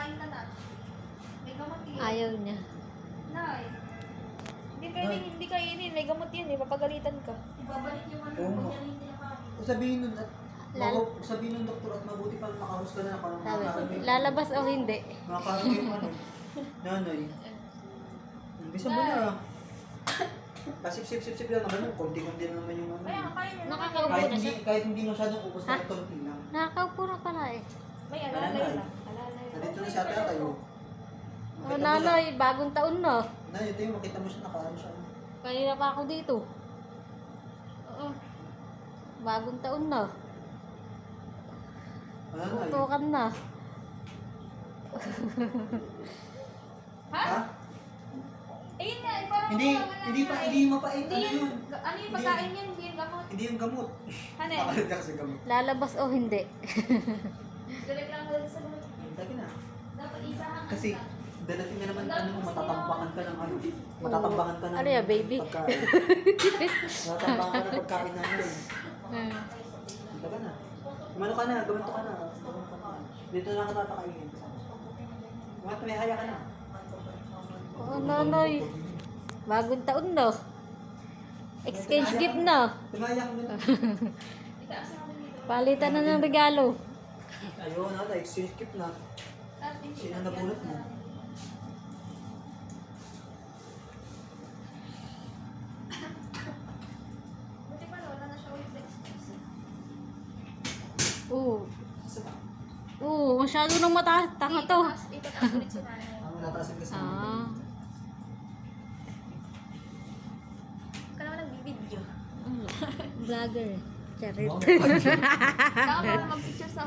kain ka na. May gamot yun. Ayaw niya. Nay. Hindi pwedeng hindi kainin. May gamot yun eh. Papagalitan ka. Ibabalik yung ano. Oo nga. Pag yan hindi nakain. Sabihin nun at Lal- ng doktor at mabuti pa makarus ka na para Sabi, makakarami. lalabas o hindi. Makakarami yung ano. Nanay. Bisa mo na. Pasip-sip-sip lang naman yung konti-konti lang naman yung ano. Kaya kain na. Nakakaupo Kahit na hindi, siya. kahit hindi masyadong ubos Ha? na konti lang. Nakakaupo na pala eh. May alalay na. Alalay. Nandito na siya tayo. O nanay, bagong taon na. Nanay, ito yung makita mo siya nakaano siya. Kanina pa ako dito. Oo. Bagong taon na. Ano na Tutukan na. Ha? Ha? Ayun nga. Eh, parang Hindi, wala hindi nga pa, eh. hindi mapait. Hindi Ano yun. yun? Ano yung pagkain yan? Hindi yung gamot. Hindi yung gamot. Ano eh? Baka hindi kasi gamot. Lalabas o hindi. Direct lang doon sa gamot. Dagi na. Dapat isahan. Kasi dadating na naman ano, matatambakan ka ng ano. Matatambakan ka ng Ano yan, baby? pagkain. Matatambakan ka ng pagkain namin. Daga na. Umano ka na, gumanto ka na. Dito na ka tatakainin. Gumanto, may haya ka na. Oo nanay. Bagong taon na. Exchange gift na. Tumaya ka na. Itaas natin dito. Palitan na ng regalo. Ayun, nata, exchange gift na. Sino nabunot mo? Buti pa wala na siya ulit sa excuse. Oo. Asa ba? Oo, masyado nang mataas. Tanga to. Itataas ulit si nanay. Ang nataasan kasi. Ah. Ka naman nagbibideo. Vlogger. Charit. Tama ba mag-picture sa